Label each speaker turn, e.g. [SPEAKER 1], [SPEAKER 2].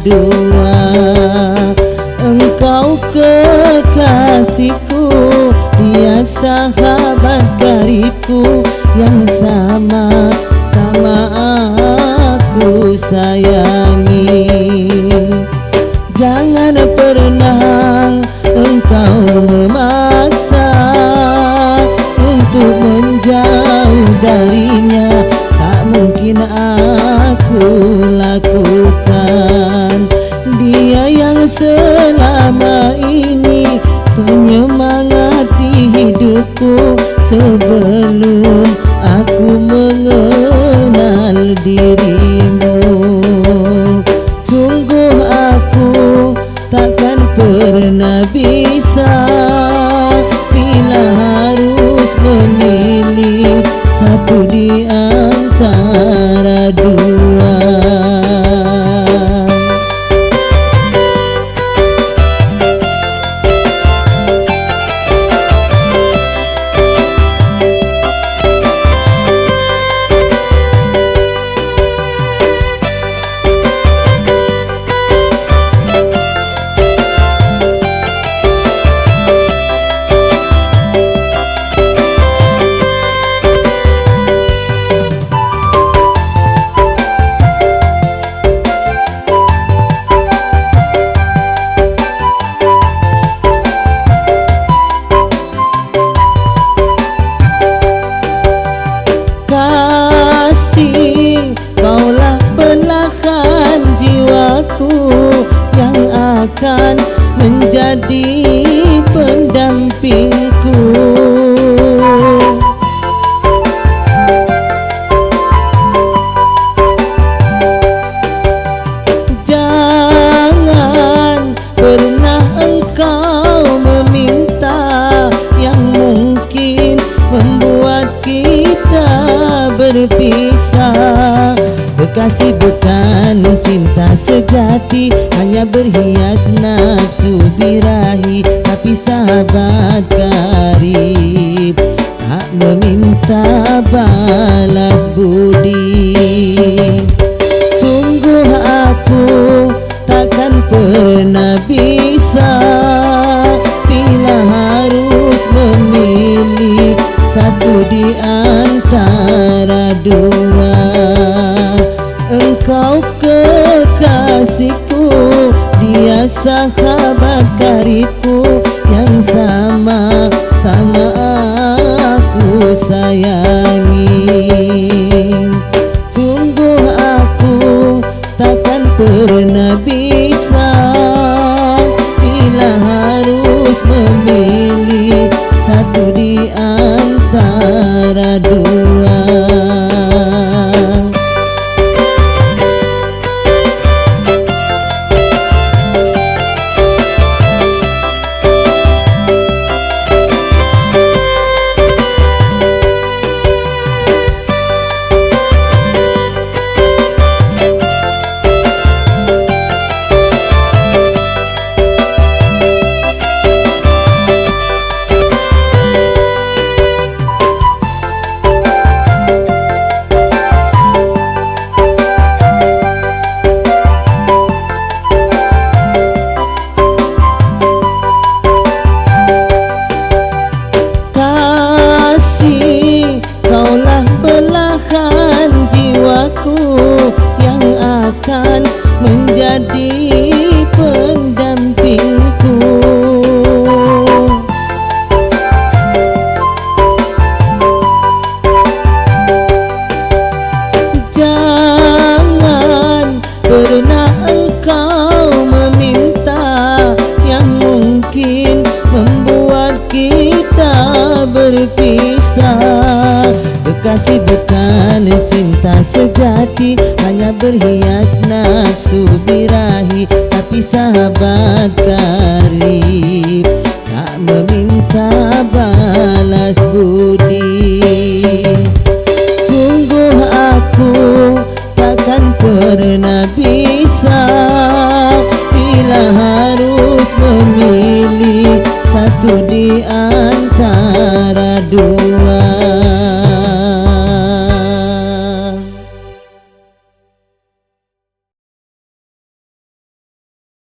[SPEAKER 1] dua. Engkau kekasihku, dia sahabat karibku yang sama-sama aku sayangi. Jangan pernah engkau memaksa untuk menjauh darinya, tak mungkin aku lakukan. Dia yang selama ini menyemangati hidupku sebelum aku mengenal dirimu. Sungguh aku takkan pernah bisa bila harus memilih satu di antara dua. Kaulah belahan jiwaku yang akan menjadi pendampingku. Jangan pernah engkau meminta yang mungkin membuat kita berpisah. Kekasih bukan cinta sejati, hanya berhias nafsu birahi. Tapi sahabat karib tak meminta balas budi. Sungguh aku takkan pernah bisa bila harus memilih satu di antara dua. Engkau kekasihku, dia sahabat karibku yang sama-sama aku sayangi. Sungguh aku takkan pernah bisa bila harus memilih satu di antara dua. Yang akan menjadi pendampingku. Jangan pernah engkau meminta yang mungkin membuat kita berpisah. Kekasih bukan cinta sejati, hanya berhias nafsu birahi. Tapi sahabat karib tak meminta balas budi. Sungguh aku takkan pernah bisa bila harus memilih satu di antara dua.